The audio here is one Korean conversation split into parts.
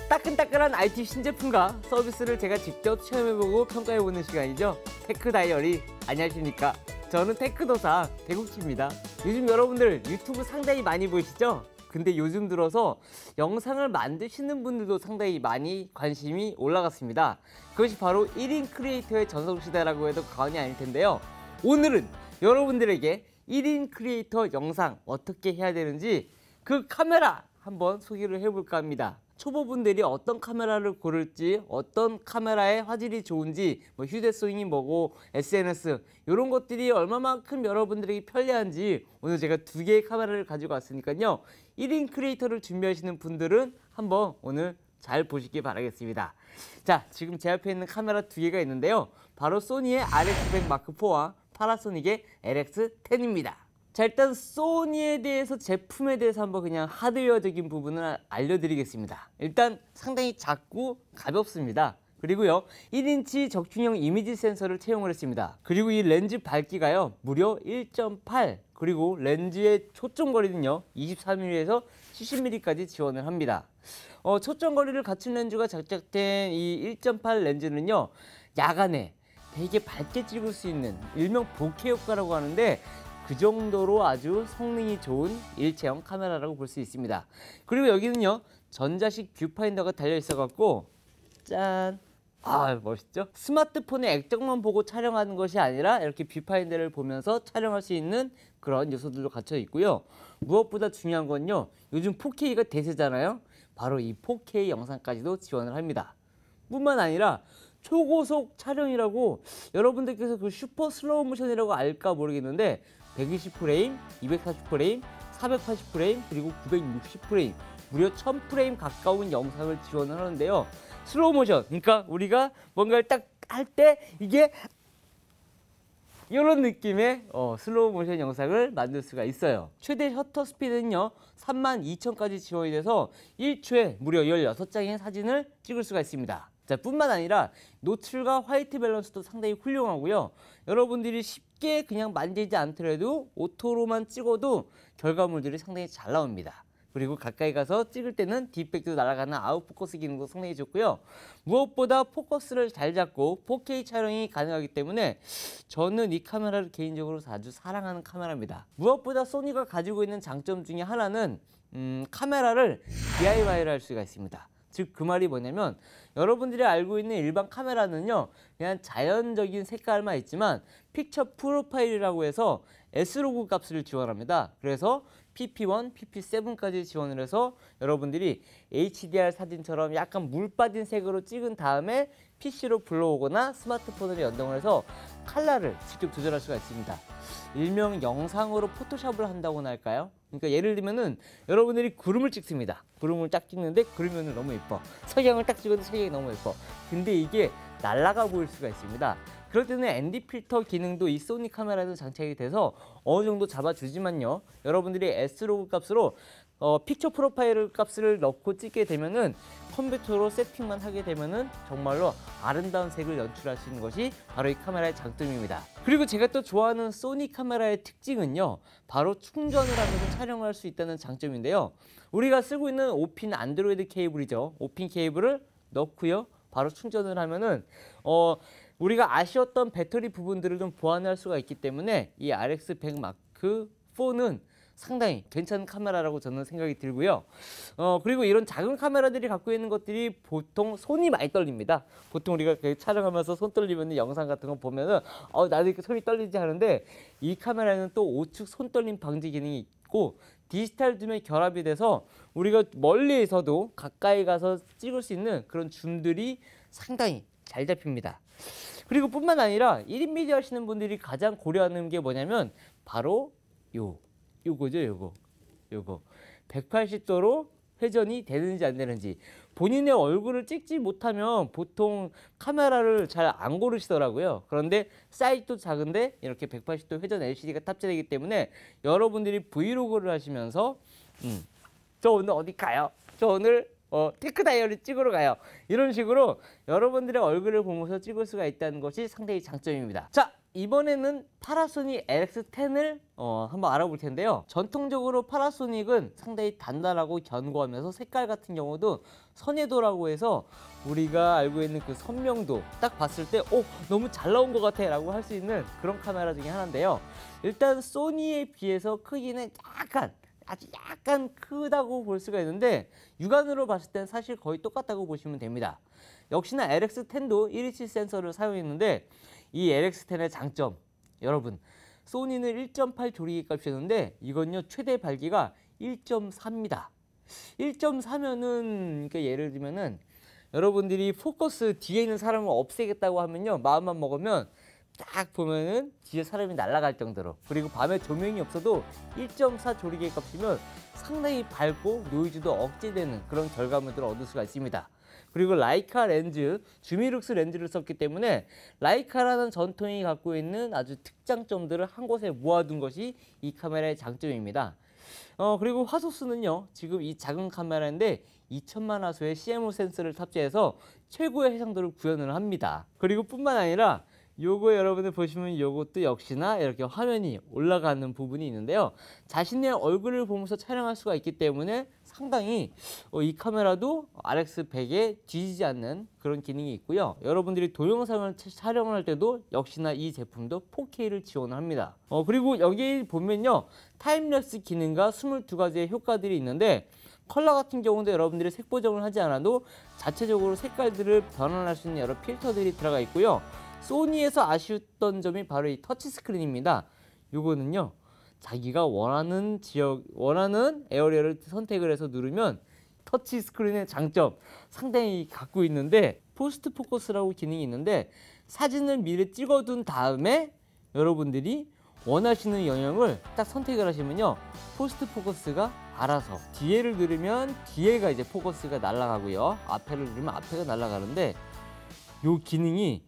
따끈따끈한 IT 신제품과 서비스를 제가 직접 체험해보고 평가해보는 시간이죠. 테크 다이어리. 안녕하십니까. 저는 테크도사 대국치입니다. 요즘 여러분들 유튜브 상당히 많이 보시죠? 근데 요즘 들어서 영상을 만드시는 분들도 상당히 많이 관심이 올라갔습니다. 그것이 바로 1인 크리에이터의 전성시대라고 해도 과언이 아닐 텐데요. 오늘은 여러분들에게 1인 크리에이터 영상 어떻게 해야 되는지 그 카메라 한번 소개를 해볼까 합니다. 초보분들이 어떤 카메라를 고를지, 어떤 카메라의 화질이 좋은지, 뭐 휴대성이 뭐고, SNS 이런 것들이 얼마만큼 여러분들에게 편리한지 오늘 제가 두 개의 카메라를 가지고 왔으니까요. 1인 크리에이터를 준비하시는 분들은 한번 오늘 잘 보시기 바라겠습니다. 자, 지금 제 앞에 있는 카메라 두 개가 있는데요. 바로 소니의 RX100 마크4와 파나소닉의 LX10입니다. 자, 일단 소니에 대해서, 제품에 대해서 한번 그냥 하드웨어적인 부분을 알려드리겠습니다. 일단 상당히 작고 가볍습니다. 그리고요 1인치 적중형 이미지 센서를 채용을 했습니다. 그리고 이 렌즈 밝기가요 무려 1.8, 그리고 렌즈의 초점거리는요 23mm에서 70mm까지 지원을 합니다. 초점거리를 갖춘 렌즈가 장착된 이 1.8 렌즈는요 야간에 되게 밝게 찍을 수 있는 일명 보케 효과라고 하는데, 그 정도로 아주 성능이 좋은 일체형 카메라라고 볼 수 있습니다. 그리고 여기는요 전자식 뷰파인더가 달려 있어 갖고 짠! 아, 멋있죠? 스마트폰의 액정만 보고 촬영하는 것이 아니라 이렇게 뷰파인더를 보면서 촬영할 수 있는 그런 요소들도 갖춰 있고요. 무엇보다 중요한 건요, 요즘 4K가 대세잖아요. 바로 이 4K 영상까지도 지원을 합니다. 뿐만 아니라 초고속 촬영이라고, 여러분들께서 그 슈퍼 슬로우 모션이라고 알까 모르겠는데 120프레임, 240프레임, 480프레임, 그리고 960프레임, 무려 1000프레임 가까운 영상을 지원을 하는데요. 슬로우 모션, 그러니까 우리가 뭔가를 딱 할 때 이게 이런 느낌의 슬로우 모션 영상을 만들 수가 있어요. 최대 셔터 스피드는요 32,000까지 지원이 돼서 1초에 무려 16장의 사진을 찍을 수가 있습니다. 자, 뿐만 아니라 노출과 화이트 밸런스도 상당히 훌륭하고요. 여러분들이 쉽게 그냥 만지지 않더라도 오토로만 찍어도 결과물들이 상당히 잘 나옵니다. 그리고 가까이 가서 찍을 때는 딥백도 날아가는 아웃포커스 기능도 상당히 좋고요. 무엇보다 포커스를 잘 잡고 4K 촬영이 가능하기 때문에 저는 이 카메라를 개인적으로 아주 사랑하는 카메라입니다. 무엇보다 소니가 가지고 있는 장점 중에 하나는 카메라를 DIY를 할 수가 있습니다. 즉 그 말이 뭐냐면, 여러분들이 알고 있는 일반 카메라는요 그냥 자연적인 색깔만 있지만 픽처 프로파일이라고 해서 S로그 값을 지원합니다. 그래서 PP1, PP7까지 지원을 해서 여러분들이 HDR 사진처럼 약간 물 빠진 색으로 찍은 다음에 PC로 불러오거나 스마트폰으로 연동을 해서 컬러를 직접 조절할 수가 있습니다. 일명 영상으로 포토샵을 한다고나 할까요? 그러니까 예를 들면은 여러분들이 구름을 찍습니다. 구름을 딱 찍는데 그러면은 너무 예뻐. 석양을 딱 찍어도 석양이 너무 예뻐. 근데 이게 날아가 보일 수가 있습니다. 그럴 때는 ND 필터 기능도 이 소니 카메라에도 장착이 돼서 어느 정도 잡아주지만요, 여러분들이 S로그 값으로 픽처 프로파일 값을 넣고 찍게 되면은, 컴퓨터로 세팅만 하게 되면은 정말로 아름다운 색을 연출할 수 있는 것이 바로 이 카메라의 장점입니다. 그리고 제가 또 좋아하는 소니 카메라의 특징은요, 바로 충전을 하면서 촬영할 수 있다는 장점인데요. 우리가 쓰고 있는 5핀 안드로이드 케이블이죠. 5핀 케이블을 넣고요, 바로 충전을 하면은 우리가 아쉬웠던 배터리 부분들을 좀 보완할 수가 있기 때문에 이 RX100 마크4는 상당히 괜찮은 카메라라고 저는 생각이 들고요. 그리고 이런 작은 카메라들이 갖고 있는 것들이 보통 손이 많이 떨립니다. 보통 우리가 촬영하면서 손 떨리면 영상 같은 거 보면은 나도 이렇게 손이 떨리지 하는데, 이 카메라는 또 우측 손 떨림 방지 기능이 있고 디지털 줌의 결합이 돼서 우리가 멀리에서도 가까이 가서 찍을 수 있는 그런 줌들이 상당히 잘 잡힙니다. 그리고 뿐만 아니라 1인 미디어 하시는 분들이 가장 고려하는 게 뭐냐면 바로 요거죠. 요거 180도로 회전이 되는지 안 되는지. 본인의 얼굴을 찍지 못하면 보통 카메라를 잘 안 고르시더라고요. 그런데 사이즈도 작은데 이렇게 180도 회전 LCD가 탑재되기 때문에 여러분들이 브이로그를 하시면서 저 오늘 어디 가요? 저 오늘 테크 다이어리 찍으러 가요. 이런 식으로 여러분들의 얼굴을 보면서 찍을 수가 있다는 것이 상당히 장점입니다. 자, 이번에는 파나소닉 LX10을 한번 알아볼 텐데요. 전통적으로 파나소닉은 상당히 단단하고 견고하면서 색깔 같은 경우도 선회도라고 해서 우리가 알고 있는 그 선명도 딱 봤을 때 너무 잘 나온 것 같아 라고 할 수 있는 그런 카메라 중에 하나인데요. 일단 소니에 비해서 크기는 아주 약간 크다고 볼 수가 있는데 육안으로 봤을 땐 사실 거의 똑같다고 보시면 됩니다. 역시나 LX10도 1인치 센서를 사용했는데 이 LX10의 장점, 여러분 소니는 1.8 조리개 값이었는데 이건요 최대 발기가 1.4입니다. 1.4면은 그러니까 예를 들면은 여러분들이 포커스 뒤에 있는 사람을 없애겠다고 하면요 마음만 먹으면 딱 보면은 뒤에 사람이 날아갈 정도로, 그리고 밤에 조명이 없어도 1.4 조리개 값이면 상당히 밝고 노이즈도 억제되는 그런 결과물들을 얻을 수가 있습니다. 그리고 라이카 렌즈, 주미룩스 렌즈를 썼기 때문에 라이카라는 전통이 갖고 있는 아주 특장점들을 한 곳에 모아둔 것이 이 카메라의 장점입니다. 그리고 화소수는요, 지금 이 작은 카메라인데 2000만 화소의 CMO 센서를 탑재해서 최고의 해상도를 구현을 합니다. 그리고 뿐만 아니라 요거 여러분들 보시면 요것도 역시나 이렇게 화면이 올라가는 부분이 있는데요. 자신의 얼굴을 보면서 촬영할 수가 있기 때문에 상당히 이 카메라도 RX100에 뒤지지 않는 그런 기능이 있고요. 여러분들이 동영상을 촬영을 할 때도 역시나 이 제품도 4K를 지원을 합니다. 그리고 여기 보면요. 타임랩스 기능과 22가지의 효과들이 있는데 컬러 같은 경우도 여러분들이 색 보정을 하지 않아도 자체적으로 색깔들을 변환할 수 있는 여러 필터들이 들어가 있고요. 소니에서 아쉬웠던 점이 바로 이 터치 스크린입니다. 요거는요, 자기가 원하는 에어리어를 선택을 해서 누르면 터치 스크린의 장점 상당히 갖고 있는데, 포스트 포커스라고 기능이 있는데 사진을 미리 찍어둔 다음에 여러분들이 원하시는 영역을 딱 선택을 하시면요, 포스트 포커스가 알아서 뒤에를 누르면 뒤에가 이제 포커스가 날아가고요, 앞에를 누르면 앞에가 날아가는데, 요 기능이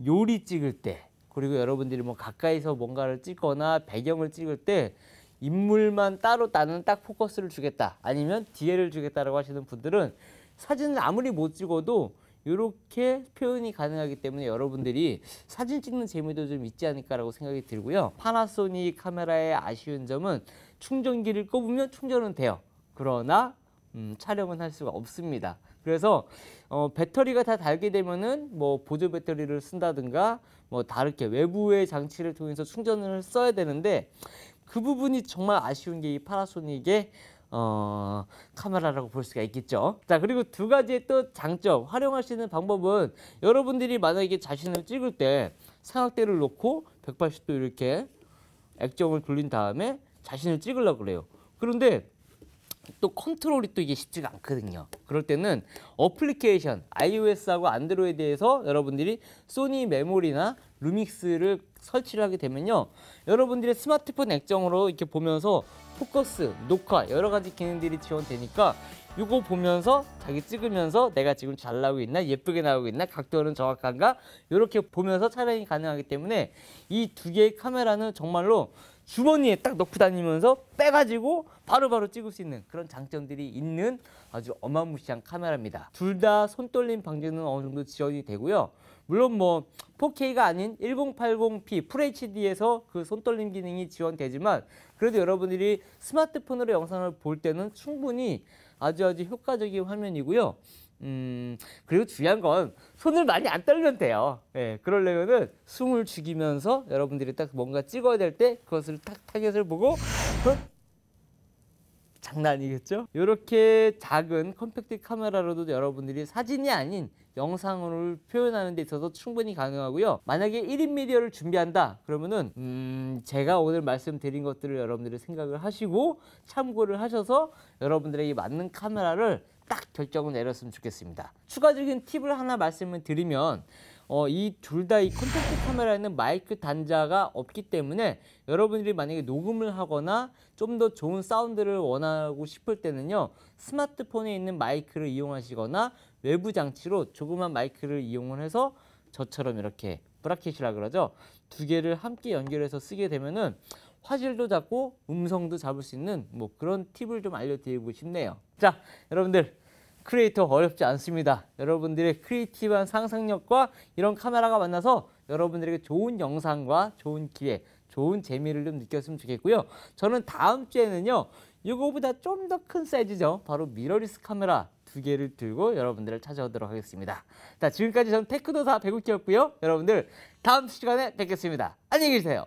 요리 찍을 때, 그리고 여러분들이 뭐 가까이서 뭔가를 찍거나 배경을 찍을 때 인물만 따로 나는 딱 포커스를 주겠다, 아니면 뒤에를 주겠다라고 하시는 분들은 사진을 아무리 못 찍어도 이렇게 표현이 가능하기 때문에 여러분들이 사진 찍는 재미도 좀 있지 않을까라고 생각이 들고요. 파나소닉 카메라의 아쉬운 점은 충전기를 꼽으면 충전은 돼요. 그러나 촬영은 할 수가 없습니다. 그래서 배터리가 다 닳게 되면은 뭐 보조 배터리를 쓴다든가 뭐 다르게 외부의 장치를 통해서 충전을 써야 되는데, 그 부분이 정말 아쉬운 게 이 파나소닉의 카메라라고 볼 수가 있겠죠. 자, 그리고 두 가지의 또 장점, 활용할 수 있는 방법은 여러분들이 만약에 자신을 찍을 때 삼각대를 놓고 180도 이렇게 액정을 돌린 다음에 자신을 찍으려고 그래요. 그런데 또 컨트롤이 또 이게 쉽지가 않거든요. 그럴 때는 어플리케이션, iOS하고 안드로이드에서 여러분들이 소니 메모리나 루믹스를 설치를 하게 되면요, 여러분들의 스마트폰 액정으로 이렇게 보면서 포커스, 녹화 여러 가지 기능들이 지원되니까 이거 보면서 자기 찍으면서 내가 지금 잘 나오고 있나, 예쁘게 나오고 있나, 각도는 정확한가, 이렇게 보면서 촬영이 가능하기 때문에 이 두 개의 카메라는 정말로 주머니에 딱 넣고 다니면서 빼가지고 바로바로 찍을 수 있는 그런 장점들이 있는 아주 어마무시한 카메라입니다. 둘 다 손떨림 방지는 어느 정도 지원이 되고요. 물론 뭐 4K가 아닌 1080p FHD에서 그 손떨림 기능이 지원되지만, 그래도 여러분들이 스마트폰으로 영상을 볼 때는 충분히 아주 효과적인 화면이고요. 그리고 중요한 건 손을 많이 안 떨면 돼요. 예, 그러려면은 숨을 죽이면서 여러분들이 딱 뭔가 찍어야 될 때 그것을 딱 타겟을 보고 장난 아니겠죠? 이렇게 작은 컴팩트 카메라로도 여러분들이 사진이 아닌 영상을 표현하는 데 있어서 충분히 가능하고요. 만약에 1인 미디어를 준비한다 그러면은 제가 오늘 말씀드린 것들을 여러분들이 생각을 하시고 참고를 하셔서 여러분들에게 맞는 카메라를 딱 결정을 내렸으면 좋겠습니다. 추가적인 팁을 하나 말씀을 드리면, 이 둘 다 이 컴팩트 카메라에는 마이크 단자가 없기 때문에 여러분들이 만약에 녹음을 하거나 좀 더 좋은 사운드를 원하고 싶을 때는요, 스마트폰에 있는 마이크를 이용하시거나 외부 장치로 조그만 마이크를 이용을 해서 저처럼 이렇게 브라켓이라 그러죠, 두 개를 함께 연결해서 쓰게 되면은 화질도 잡고 음성도 잡을 수 있는 뭐 그런 팁을 좀 알려드리고 싶네요. 자, 여러분들 크리에이터 어렵지 않습니다. 여러분들의 크리에이티브한 상상력과 이런 카메라가 만나서 여러분들에게 좋은 영상과 좋은 기회, 좋은 재미를 좀 느꼈으면 좋겠고요. 저는 다음 주에는요, 이거보다 좀 더 큰 사이즈죠. 바로 미러리스 카메라 2개를 들고 여러분들을 찾아오도록 하겠습니다. 자, 지금까지 저는 테크도사 배국기였고요. 여러분들 다음 시간에 뵙겠습니다. 안녕히 계세요.